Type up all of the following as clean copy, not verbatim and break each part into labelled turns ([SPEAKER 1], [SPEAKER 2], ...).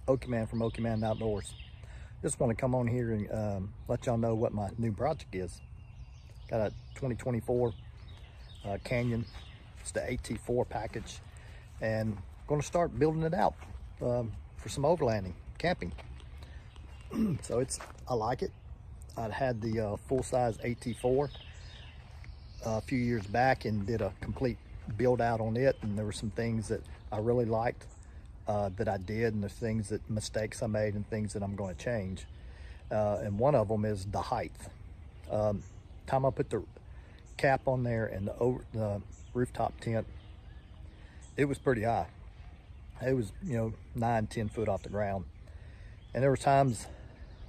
[SPEAKER 1] Okie Man from Okie Man Outdoors. Just want to come on here and let y'all know what my new project is. Got a 2024 Canyon. It's the AT4 package, and going to start building it out for some overlanding, camping. So I like it. I had the full-size AT4 a few years back and did a complete build out on it, and there were some things that I really liked that I did, and there's mistakes I made and things that I'm going to change. And one of them is the height. Time I put the cap on there and the rooftop tent, it was pretty high. It was 9-10 foot off the ground, and there were times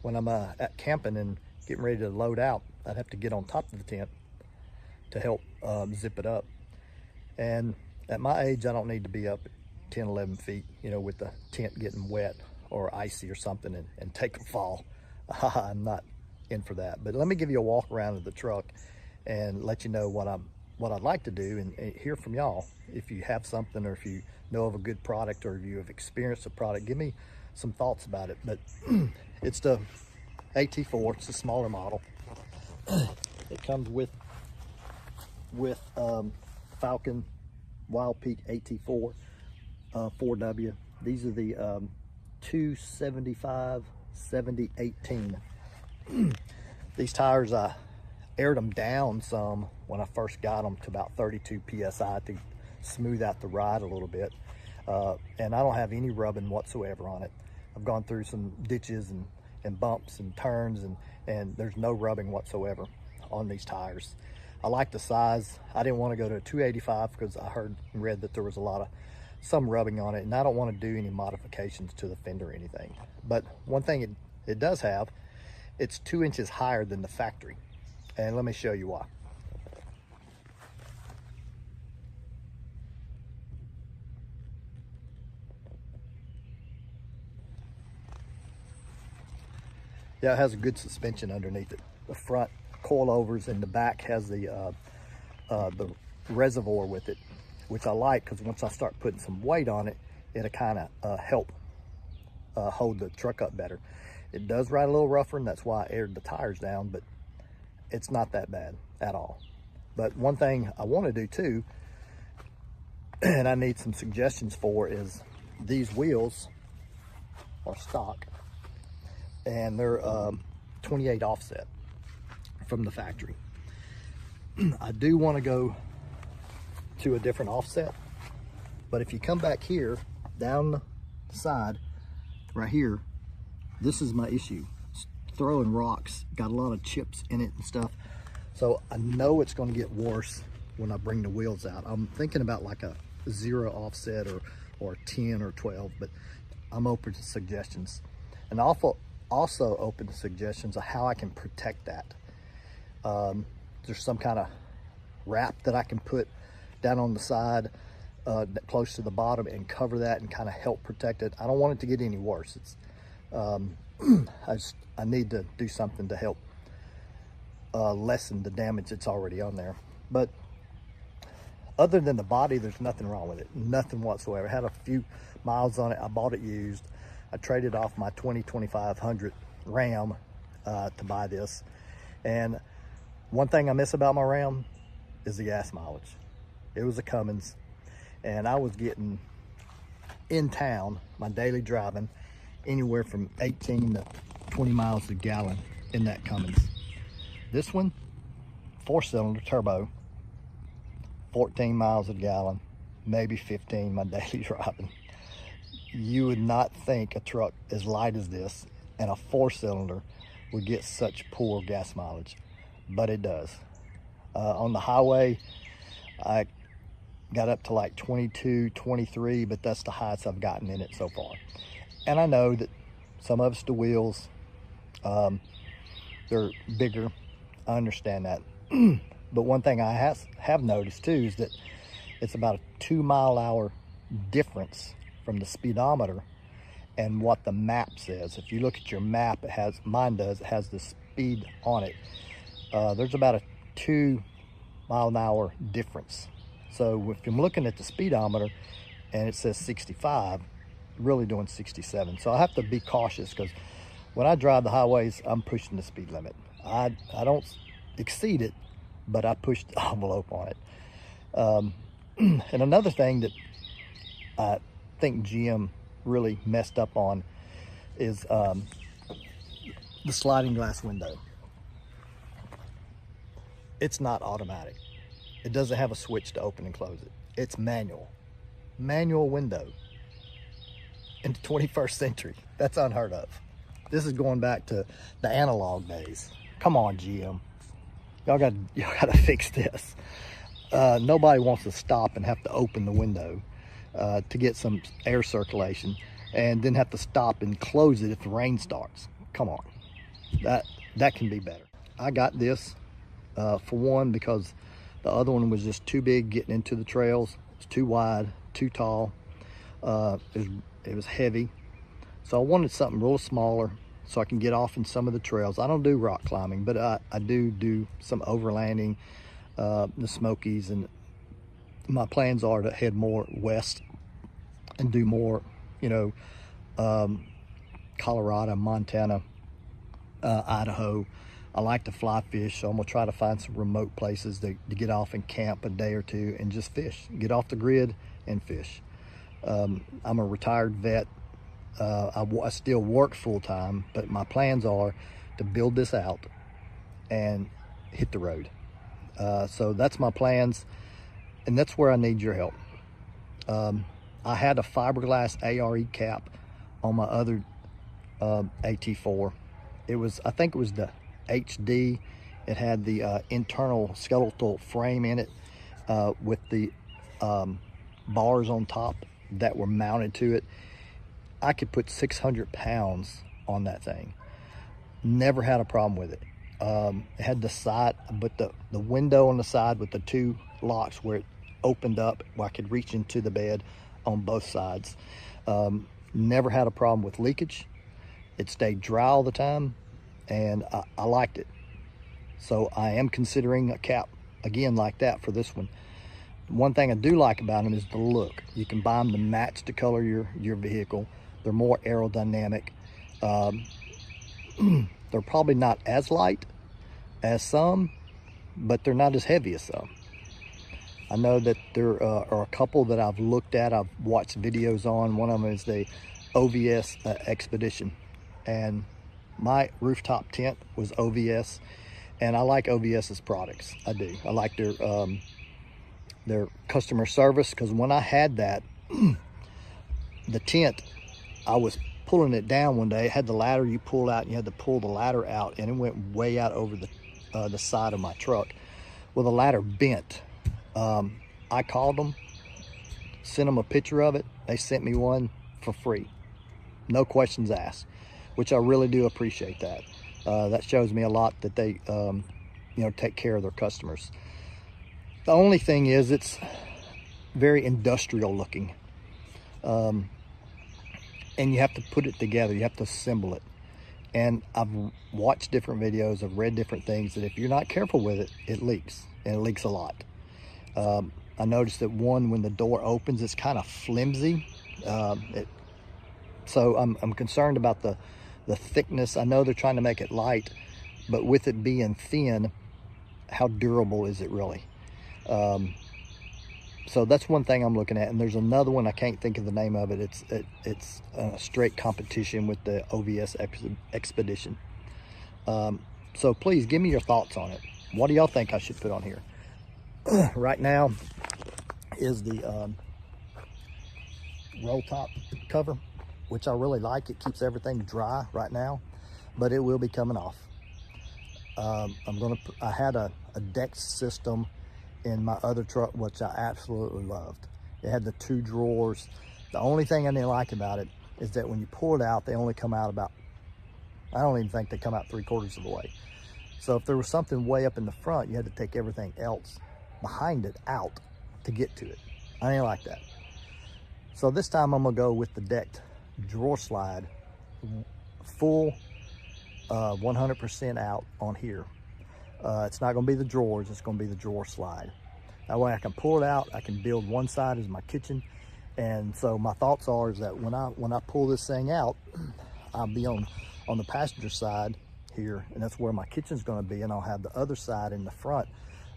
[SPEAKER 1] when I'm at camping and getting ready to load out, I'd have to get on top of the tent to help zip it up. And at my age, I don't need to be up 10-11 feet, with the tent getting wet or icy or something and take a fall. I'm not in for that. But let me give you a walk around of the truck and let you know what I'd like to do, and hear from y'all. If you have something, or if you know of a good product, or if you have experienced a product, give me some thoughts about it. But it's the AT4. It's a smaller model. It comes with Falcon Wild Peak AT4 4W. These are the 275 70/18. These tires, I aired them down some when I first got them to about 32 psi to smooth out the ride a little bit, and I don't have any rubbing whatsoever on it. I've gone through some ditches and bumps and turns, and there's no rubbing whatsoever on these tires. I like the size. I didn't want to go to a 285 because I heard and read that there was some rubbing on it, and I don't want to do any modifications to the fender or anything. But one thing it does have, it's 2 inches higher than the factory, and let me show you why. Yeah, it has a good suspension underneath it. The front coilovers, and the back has the reservoir with it, which I like, because once I start putting some weight on it, it'll kind of help hold the truck up better. It does ride a little rougher, and that's why I aired the tires down, but it's not that bad at all. But one thing I want to do too, and I need some suggestions for, is these wheels are stock, and they're 28 offset from the factory. I do want to go to a different offset, but if you come back here down the side right here, this is my issue. It's throwing rocks, got a lot of chips in it and stuff, so I know it's going to get worse when I bring the wheels out. I'm thinking about like a 0 offset or 10 or 12, but I'm open to suggestions, and also open to suggestions of how I can protect that. There's some kind of wrap that I can put down on the side close to the bottom and cover that and kind of help protect it. I don't want it to get any worse. It's I need to do something to help lessen the damage that's already on there. But other than the body, there's nothing wrong with it, nothing whatsoever. I had a few miles on it. I bought it used. I traded off my 2500 Ram to buy this, and one thing I miss about my Ram is the gas mileage. It was a Cummins, and I was getting in town, my daily driving, anywhere from 18 to 20 miles a gallon in that Cummins. This one, 4-cylinder turbo, 14 miles a gallon, maybe 15 my daily driving. You would not think a truck as light as this and a 4-cylinder would get such poor gas mileage, but it does. On the highway, I got up to like 22, 23, but that's the highest I've gotten in it so far. And I know that some of it's the wheels, they're bigger. I understand that. But one thing I have noticed too is that it's about a 2-mile-an-hour difference from the speedometer and what the map says. If you look at your map, it has the speed on it. There's about a 2-mile-an-hour difference. So if I'm looking at the speedometer and it says 65, really doing 67. So I have to be cautious, because when I drive the highways, I'm pushing the speed limit. I don't exceed it, but I push the envelope on it. And another thing that I think GM really messed up on is the sliding glass window. It's not automatic. It doesn't have a switch to open and close it. It's manual window in the 21st century. That's unheard of. This is going back to the analog days. Come on, GM. Y'all gotta fix this. Nobody wants to stop and have to open the window to get some air circulation, and then have to stop and close it if the rain starts. Come on, that can be better. I got this for one, because the other one was just too big getting into the trails. It's too wide, too tall. It was heavy. So I wanted something real smaller so I can get off in some of the trails. I don't do rock climbing, but I do some overlanding, the Smokies, and my plans are to head more west and do more, Colorado, Montana, Idaho. I like to fly fish, so I'm gonna try to find some remote places to get off and camp a day or two and just fish. Get off the grid and fish. I'm a retired vet. I still work full-time, but my plans are to build this out and hit the road. So that's my plans, and that's where I need your help. I had a fiberglass ARE cap on my other AT4. I think it was the HD. It had the internal skeletal frame in it with the bars on top that were mounted to it. I could put 600 pounds on that thing. Never had a problem with it. It had the side, but the window on the side with the two locks where it opened up, where I could reach into the bed on both sides. Never had a problem with leakage. It stayed dry all the time, and I liked it. So I am considering a cap again like that for this one. One thing I do like about them is the look. You can buy them to match the color of your vehicle. They're more aerodynamic. They're probably not as light as some, but they're not as heavy as some. I know that there are a couple that I've looked at, I've watched videos on. One of them is the OVS Expedition, and my rooftop tent was OVS, and I like OVS's products. I do. I like their customer service, because when I had that, the tent, I was pulling it down one day. It had the ladder you pull out, and you had to pull the ladder out, and it went way out over the side of my truck. Well, the ladder bent. I called them, sent them a picture of it. They sent me one for free, no questions asked, which I really do appreciate that. That shows me a lot that they take care of their customers. The only thing is, it's very industrial looking, and you have to put it together, you have to assemble it. And I've watched different videos, I've read different things, that if you're not careful with it, it leaks, and it leaks a lot. I noticed that when the door opens, it's kind of flimsy. So I'm concerned about the thickness. I know they're trying to make it light, but with it being thin, how durable is it really? So that's one thing I'm looking at. And there's another one, I can't think of the name of it. It's a straight competition with the OVS Expedition. So please give me your thoughts on it. What do y'all think I should put on here? Right now is the roll top cover, which I really like. It keeps everything dry right now, but it will be coming off. I had a deck system in my other truck, which I absolutely loved. It had the 2 drawers. The only thing I didn't like about it is that when you pull it out, they only come out about, I don't even think they come out 3/4 of the way. So if there was something way up in the front, you had to take everything else behind it out to get to it. I didn't like that. So this time I'm gonna go with the decked drawer slide, full 100% out on here. It's not gonna be the drawers, it's gonna be the drawer slide. That way I can pull it out, I can build one side as my kitchen, And so my thoughts are is that when I pull this thing out, I'll be on the passenger side here, and that's where my kitchen's going to be, and I'll have the other side in the front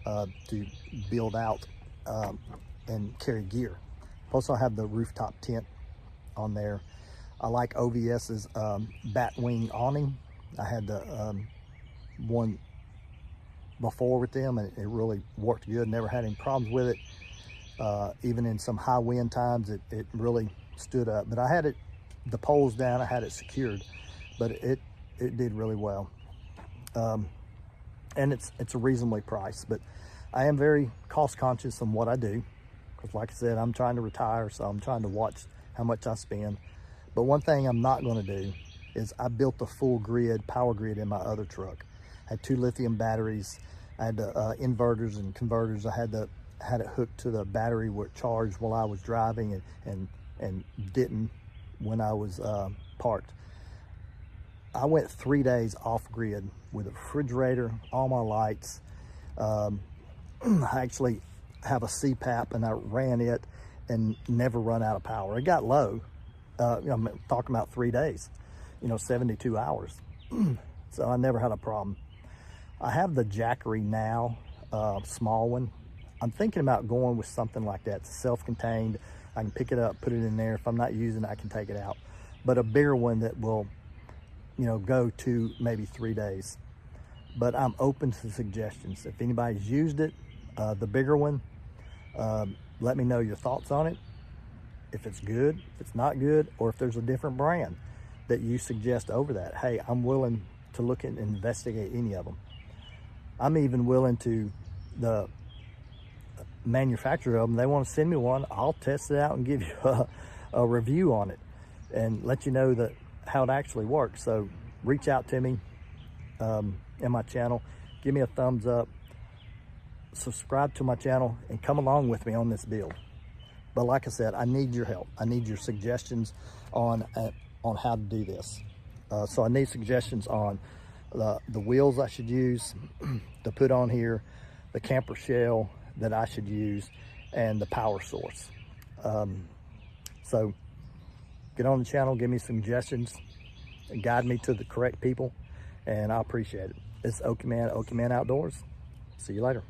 [SPEAKER 1] to build out and carry gear. Plus I'll have the rooftop tent on there. I like OVS's bat wing awning. I had the one before with them, and it really worked good. Never had any problems with it. Even in some high wind times, it really stood up. But I had the poles down, I had it secured, but it did really well. And it's a reasonably priced, but I am very cost conscious on what I do, because like I said, I'm trying to retire, so I'm trying to watch how much I spend. But one thing I'm not going to do is I built the full grid, power grid in my other truck. I had 2 lithium batteries. I had the inverters and converters. I had it hooked to the battery where it charged while I was driving and didn't when I was parked. I went 3 days off grid with a refrigerator, all my lights. I actually have a CPAP, and I ran it and never run out of power. It got low. I'm talking about 3 days, 72 hours. So I never had a problem. I have the Jackery now, small one. I'm thinking about going with something like that, self-contained. I can pick it up, put it in there. If I'm not using it, I can take it out. But a bigger one that will, go to maybe 3 days. But I'm open to suggestions. If anybody's used it, the bigger one, let me know your thoughts on it. If it's good, if it's not good, or if there's a different brand that you suggest over that. Hey, I'm willing to look and investigate any of them. I'm even willing to, the manufacturer of them, they want to send me one, I'll test it out and give you a review on it and let you know how it actually works. So reach out to me in my channel, give me a thumbs up, subscribe to my channel, and come along with me on this build. But like I said, I need your help. I need your suggestions on how to do this. So I need suggestions on the wheels I should use to put on here, the camper shell that I should use, and the power source. So get on the channel, give me suggestions, and guide me to the correct people, and I appreciate it. It's Okie Man Outdoors. See you later.